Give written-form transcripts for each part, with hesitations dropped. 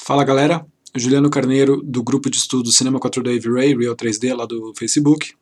Fala galera, Juliano Carneiro do grupo de estudo Cinema 4D V-Ray, Real 3D lá do Facebook.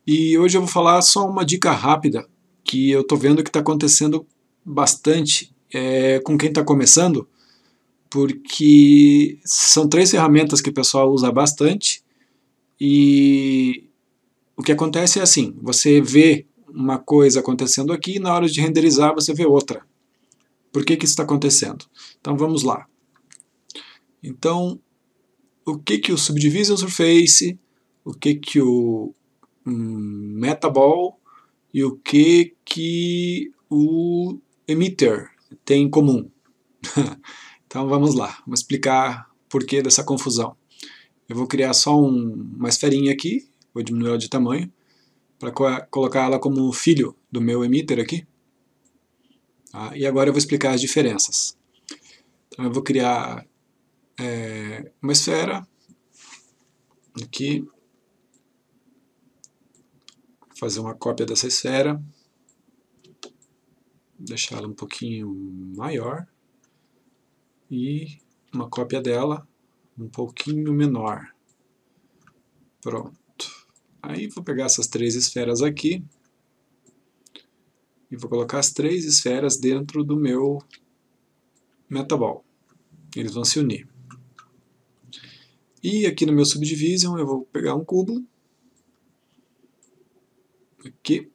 E hoje eu vou falar só uma dica rápida que eu tô vendo que está acontecendo bastante com quem está começando, porque são três ferramentas que o pessoal usa bastante e o que acontece é assim, você vê uma coisa acontecendo aqui e na hora de renderizar você vê outra. Por que isso está acontecendo? Então vamos lá. Então, o que o Subdivision Surface, o que o Metaball e o que o Emitter tem em comum? Então vamos lá, vamos explicar o porquê dessa confusão. Eu vou criar só uma esferinha aqui, vou diminuir ela de tamanho, para colocar ela como filho do meu emitter aqui. Tá? E agora eu vou explicar as diferenças. Então eu vou criar uma esfera aqui, fazer uma cópia dessa esfera, deixar ela um pouquinho maior e uma cópia dela um pouquinho menor. Pronto. Aí vou pegar essas três esferas aqui e vou colocar as três esferas dentro do meu Metaball. Eles vão se unir. E aqui no meu Subdivision eu vou pegar um cubo aqui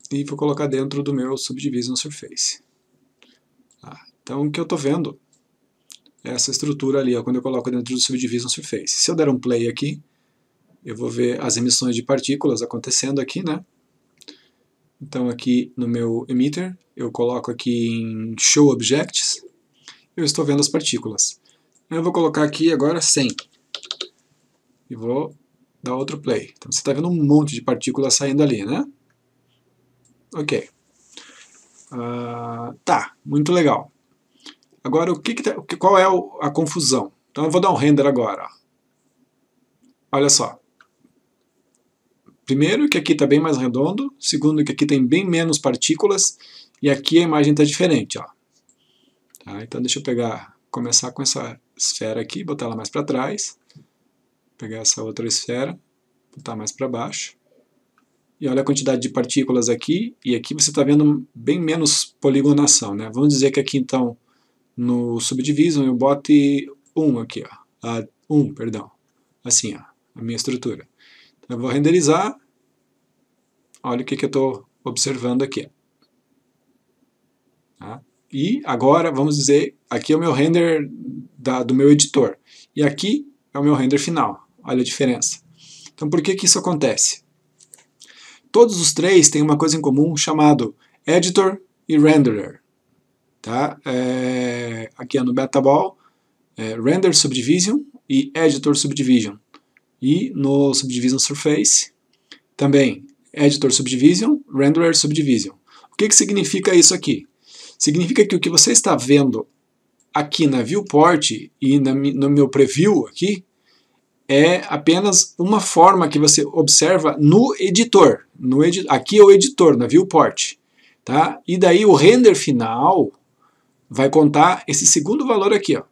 e vou colocar dentro do meu Subdivision Surface. Então o que eu estou vendo é essa estrutura ali, ó, quando eu coloco dentro do Subdivision Surface. Se eu der um play aqui, eu vou ver as emissões de partículas acontecendo aqui, né? Então aqui no meu emitter, eu coloco aqui em Show Objects, eu estou vendo as partículas. Eu vou colocar aqui agora 100 e vou dar outro play. Então você está vendo um monte de partículas saindo ali, né? Ok. Tá, muito legal. Agora, qual é a confusão? Então eu vou dar um render agora. Olha só. Primeiro, que aqui está bem mais redondo. Segundo, que aqui tem bem menos partículas. E aqui a imagem está diferente. Ó. Tá, então deixa eu começar com essa esfera aqui, botar ela mais para trás. Pegar essa outra esfera, botar mais para baixo. E olha a quantidade de partículas aqui. E aqui você está vendo bem menos poligonação. Né? Vamos dizer que aqui então, no Subdivision, eu bote 1 aqui. Ó. Perdão. Assim, ó, a minha estrutura. Eu vou renderizar, olha o que eu estou observando aqui. Tá? E agora, vamos dizer, aqui é o meu render do meu editor. E aqui é o meu render final. Olha a diferença. Então por que isso acontece? Todos os três têm uma coisa em comum chamado Editor e Renderer. Tá? Aqui é no Metaball, Render Subdivision e Editor Subdivision. E no Subdivision Surface, também Editor Subdivision, Renderer Subdivision. O que significa isso aqui? Significa que o que você está vendo aqui na Viewport e no meu Preview aqui é apenas uma forma que você observa no editor. Aqui é o editor, na Viewport. Tá? E daí o render final vai contar esse segundo valor aqui. Ó.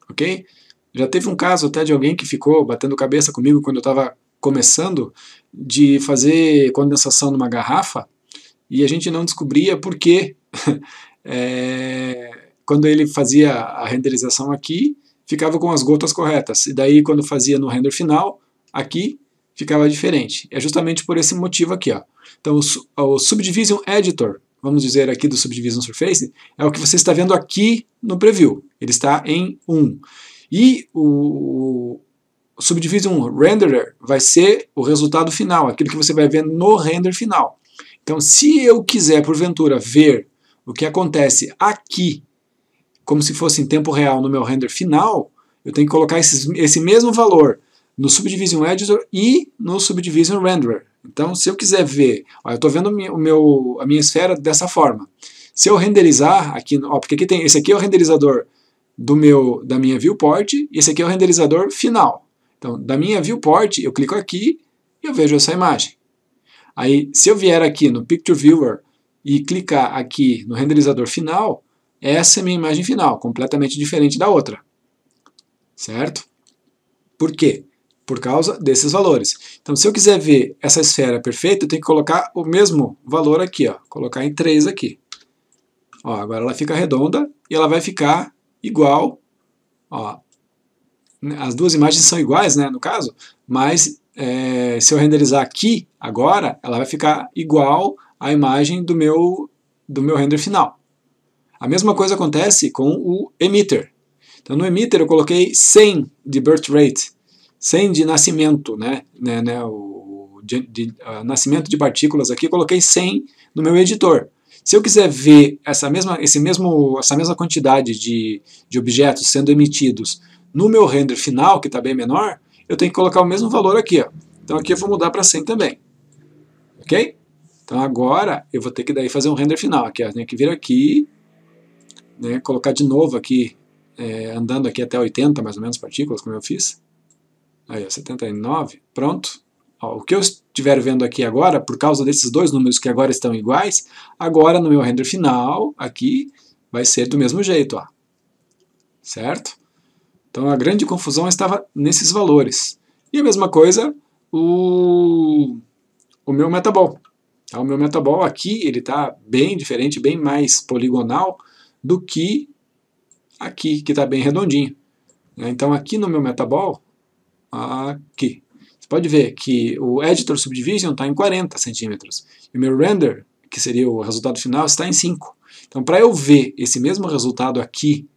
Ok? Já teve um caso até de alguém que ficou batendo cabeça comigo quando eu estava começando de fazer condensação numa garrafa e a gente não descobria por que quando ele fazia a renderização aqui ficava com as gotas corretas e daí quando fazia no render final aqui ficava diferente. É justamente por esse motivo aqui. Ó. Então o Subdivision Editor, vamos dizer aqui do Subdivision Surface, é o que você está vendo aqui no Preview. Ele está em 1. E o Subdivision Renderer vai ser o resultado final, aquilo que você vai ver no render final. Então, se eu quiser, porventura, ver o que acontece aqui, como se fosse em tempo real no meu render final, eu tenho que colocar esse mesmo valor no Subdivision Editor e no Subdivision Renderer. Então, se eu quiser ver, ó, eu estou vendo a minha esfera dessa forma. Se eu renderizar aqui, ó, porque aqui esse aqui é o renderizador da minha viewport, e esse aqui é o renderizador final. Então, da minha viewport, eu clico aqui e eu vejo essa imagem. Aí, se eu vier aqui no Picture Viewer e clicar aqui no renderizador final, essa é a minha imagem final, completamente diferente da outra. Certo? Por quê? Por causa desses valores. Então, se eu quiser ver essa esfera perfeita, eu tenho que colocar o mesmo valor aqui, ó, colocar em 3 aqui. Ó, agora ela fica redonda e ela vai ficar igual. Ó, as duas imagens são iguais, né, no caso, mas se eu renderizar aqui, agora, ela vai ficar igual à imagem do meu render final. A mesma coisa acontece com o emitter. Então, no emitter eu coloquei 100 de birth rate, 100 de nascimento, né, nascimento de partículas aqui, eu coloquei 100 no meu editor. Se eu quiser ver essa mesma quantidade de objetos sendo emitidos no meu render final, que está bem menor, eu tenho que colocar o mesmo valor aqui. Ó. Então aqui eu vou mudar para 100 também. Ok? Então agora eu vou ter que daí fazer um render final. Aqui, ó, tenho que vir aqui, né, colocar de novo aqui, andando aqui até 80 mais ou menos partículas, como eu fiz. Aí, ó, 79, pronto. Ó, o que eu estiver vendo aqui agora, por causa desses dois números que agora estão iguais, agora no meu render final, aqui, vai ser do mesmo jeito. Ó. Certo? Então a grande confusão estava nesses valores. E a mesma coisa o meu metabol. Tá? O meu metabol aqui ele está bem diferente, bem mais poligonal do que aqui, que está bem redondinho. Então aqui no meu metabol, aqui, você pode ver que o editor subdivision está em 40 centímetros. E o meu render, que seria o resultado final, está em 5. Então para eu ver esse mesmo resultado aqui,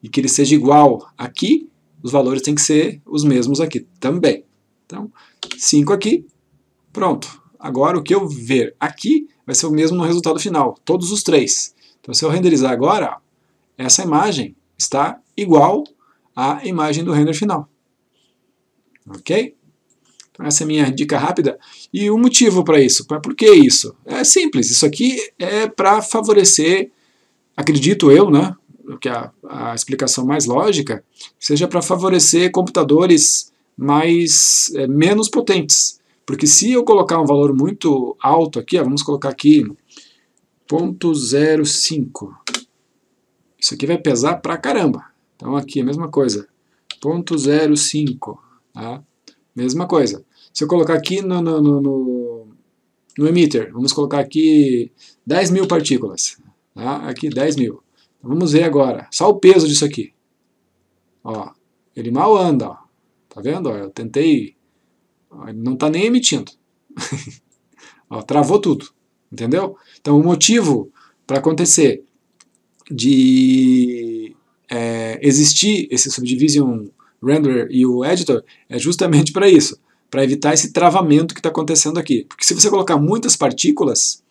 e que ele seja igual aqui, os valores têm que ser os mesmos aqui também. Então, 5 aqui, pronto. Agora o que eu ver aqui vai ser o mesmo no resultado final, todos os 3. Então se eu renderizar agora, essa imagem está igual à imagem do render final. Ok? Então essa é a minha dica rápida. E o motivo para isso, por que isso? É simples, isso aqui é para favorecer, acredito eu, né? Que a explicação mais lógica seja para favorecer computadores menos potentes. Porque se eu colocar um valor muito alto aqui, ó, vamos colocar aqui 0.05, isso aqui vai pesar pra caramba. Então aqui a mesma coisa, 0.05, tá? Mesma coisa. Se eu colocar aqui no emitter, vamos colocar aqui 10.000 partículas, tá? Aqui 10.000. Vamos ver agora, só o peso disso aqui. Ó, ele mal anda, ó. Tá vendo? Ó, eu tentei, ó, ele não está nem emitindo. Ó, travou tudo, entendeu? Então o motivo para acontecer de existir esse Subdivision Renderer e o Editor é justamente para isso, para evitar esse travamento que está acontecendo aqui. Porque se você colocar muitas partículas,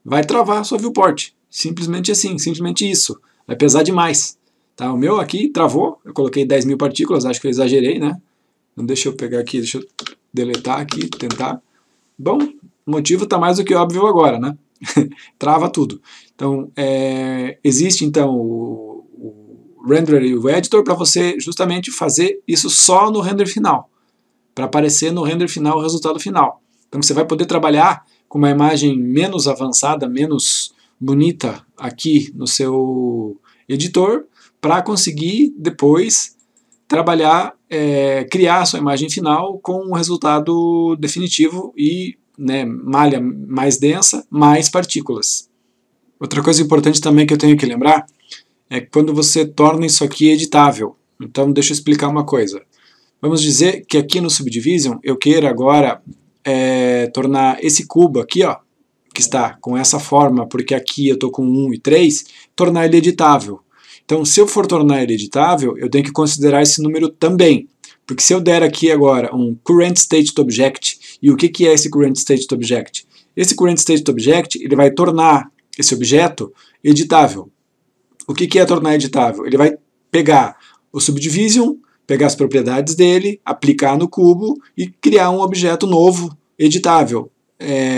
vai travar a sua viewport. Simplesmente assim, simplesmente isso. Vai pesar demais. Tá? O meu aqui travou, eu coloquei 10.000 partículas, acho que eu exagerei, né? Então deixa eu pegar aqui, deixa eu deletar aqui, tentar. Bom, o motivo está mais do que óbvio agora, né? Trava tudo. Então, existe então o renderer e o editor para você justamente fazer isso só no render final, para aparecer no render final o resultado final. Então você vai poder trabalhar com uma imagem menos avançada, menos bonita aqui no seu editor, para conseguir depois trabalhar, criar a sua imagem final com um resultado definitivo e, né, malha mais densa, mais partículas. Outra coisa importante também que eu tenho que lembrar é quando você torna isso aqui editável. Então deixa eu explicar uma coisa. Vamos dizer que aqui no Subdivision eu queira agora tornar esse cubo aqui, ó, que está com essa forma, porque aqui eu estou com 1 e 3, tornar ele editável. Então, se eu for tornar ele editável, eu tenho que considerar esse número também. Porque se eu der aqui agora um Current State Object, e o que é esse Current State Object? Esse Current State Object ele vai tornar esse objeto editável. O que é tornar editável? Ele vai pegar o Subdivision, pegar as propriedades dele, aplicar no cubo e criar um objeto novo, editável.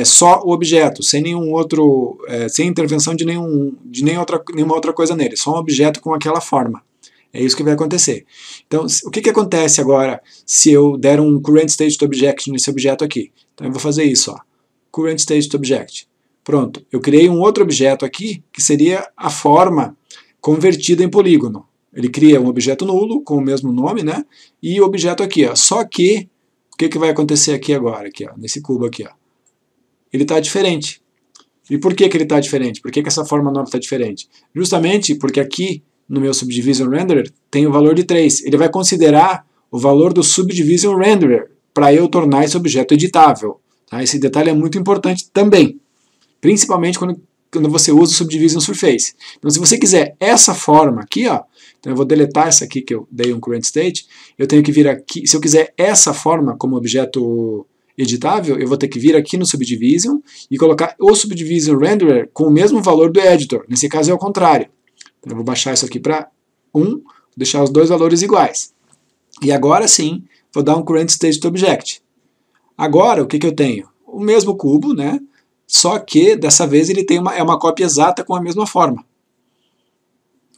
Só o objeto, sem nenhum outro, sem intervenção de nenhuma outra coisa nele, só um objeto com aquela forma. É isso que vai acontecer. Então, o que acontece agora se eu der um Current State Object nesse objeto aqui? Então eu vou fazer isso, ó. Current State Object. Pronto, eu criei um outro objeto aqui, que seria a forma convertida em polígono. Ele cria um objeto nulo, com o mesmo nome, né? E o objeto aqui, ó. Só que, o que vai acontecer aqui agora, aqui, ó, nesse cubo aqui, ó? Ele está diferente. E por que ele está diferente? Por que essa forma nova está diferente? Justamente porque aqui, no meu Subdivision Renderer, tem o valor de 3. Ele vai considerar o valor do Subdivision Renderer para eu tornar esse objeto editável. Tá? Esse detalhe é muito importante também. Principalmente quando você usa o Subdivision Surface. Então, se você quiser essa forma aqui, ó, então eu vou deletar essa aqui que eu dei um current state, eu tenho que vir aqui, se eu quiser essa forma como objeto editável, eu vou ter que vir aqui no Subdivision e colocar o Subdivision Renderer com o mesmo valor do editor. Nesse caso é o contrário. Então, eu vou baixar isso aqui para 1, deixar os dois valores iguais. E agora sim, vou dar um current state to object. Agora, o que eu tenho? O mesmo cubo, né? Só que, dessa vez, ele tem uma cópia exata com a mesma forma.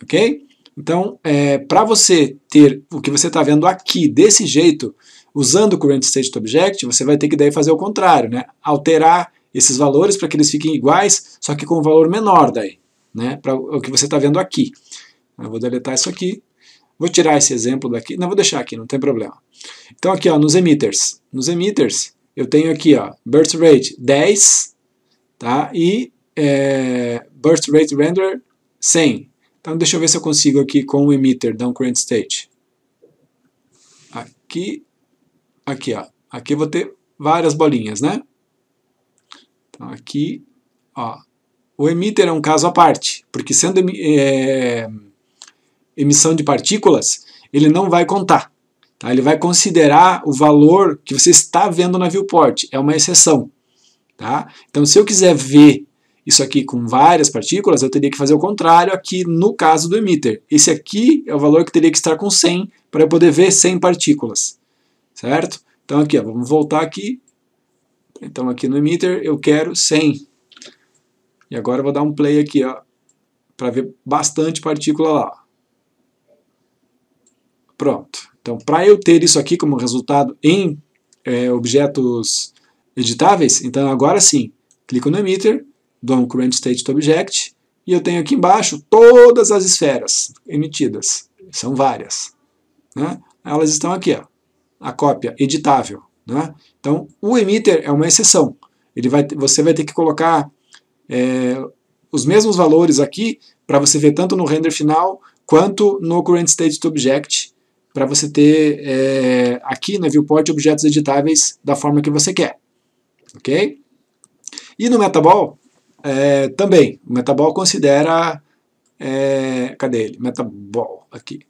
Ok? Então, para você ter o que você está vendo aqui desse jeito, usando o Current State to Object, você vai ter que daí fazer o contrário, né? Alterar esses valores para que eles fiquem iguais, só que com um valor menor daí, né? Para o que você está vendo aqui. Eu vou deletar isso aqui. Vou tirar esse exemplo daqui. Não, vou deixar aqui, não tem problema. Então, aqui, ó, nos emitters. Nos emitters, eu tenho aqui, ó, burst rate 10, tá? E burst rate render 100. Então deixa eu ver se eu consigo aqui com o emitter dar um current state. Aqui, ó. Aqui eu vou ter várias bolinhas, né? Então aqui, ó. O emitter é um caso à parte, porque sendo emissão de partículas, ele não vai contar. Tá? Ele vai considerar o valor que você está vendo na viewport. É uma exceção. Tá? Então, se eu quiser ver isso aqui com várias partículas, eu teria que fazer o contrário aqui no caso do emitter. Esse aqui é o valor que teria que estar com 100 para eu poder ver 100 partículas. Certo? Então, aqui, ó, vamos voltar aqui. Então, aqui no emitter, eu quero 100. E agora eu vou dar um play aqui, para ver bastante partícula lá. Pronto. Então, para eu ter isso aqui como resultado em objetos editáveis, então agora sim, clico no emitter, dou um current state to object, e eu tenho aqui embaixo todas as esferas emitidas. São várias. Né? Elas estão aqui, ó, a cópia editável. Né? Então, o emitter é uma exceção. Você vai ter que colocar os mesmos valores aqui para você ver tanto no render final quanto no current state to object, para você ter aqui na viewport objetos editáveis da forma que você quer. Ok? E no Metaball, também, o Metaball considera... cadê ele? Metaball, aqui.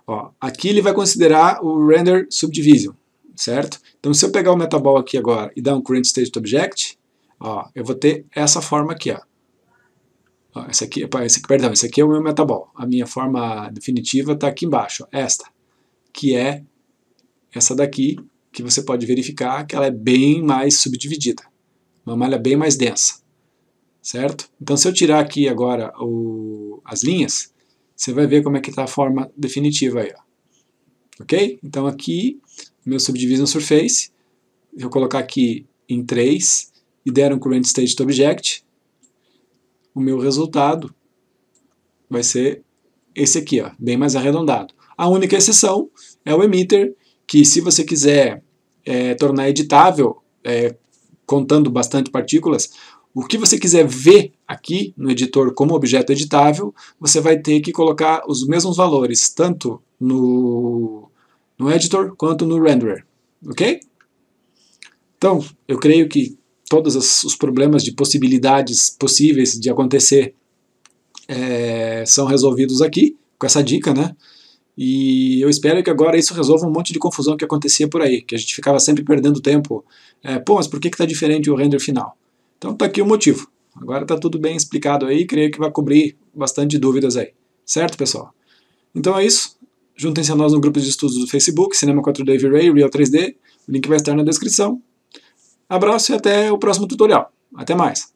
Ó, aqui ele vai considerar o Render Subdivision, certo? Então se eu pegar o Metaball aqui agora e dar um Current State to Object, ó, eu vou ter essa forma aqui, ó. Esse aqui é o meu Metaball. A minha forma definitiva está aqui embaixo, ó, esta, que é essa daqui, que você pode verificar que ela é bem mais subdividida. Uma malha bem mais densa. Certo? Então se eu tirar aqui agora as linhas, você vai ver como é que está a forma definitiva aí. Ó. Ok? Então aqui, meu Subdivision Surface, eu vou colocar aqui em 3 e der um Current State to Object, o meu resultado vai ser esse aqui, ó, bem mais arredondado. A única exceção é o emitter, que se você quiser tornar editável, contando bastante partículas, o que você quiser ver aqui no editor como objeto editável, você vai ter que colocar os mesmos valores, tanto no editor quanto no renderer. Ok? Então, eu creio que todos os problemas de possibilidades possíveis de acontecer são resolvidos aqui, com essa dica, né? E eu espero que agora isso resolva um monte de confusão que acontecia por aí, que a gente ficava sempre perdendo tempo. Pô, mas por que está diferente o render final? Então está aqui o motivo. Agora está tudo bem explicado aí, creio que vai cobrir bastante dúvidas aí. Certo, pessoal? Então é isso. Juntem-se a nós no grupo de estudos do Facebook, Cinema 4D V-Ray, Real 3D. O link vai estar na descrição. Abraço e até o próximo tutorial. Até mais!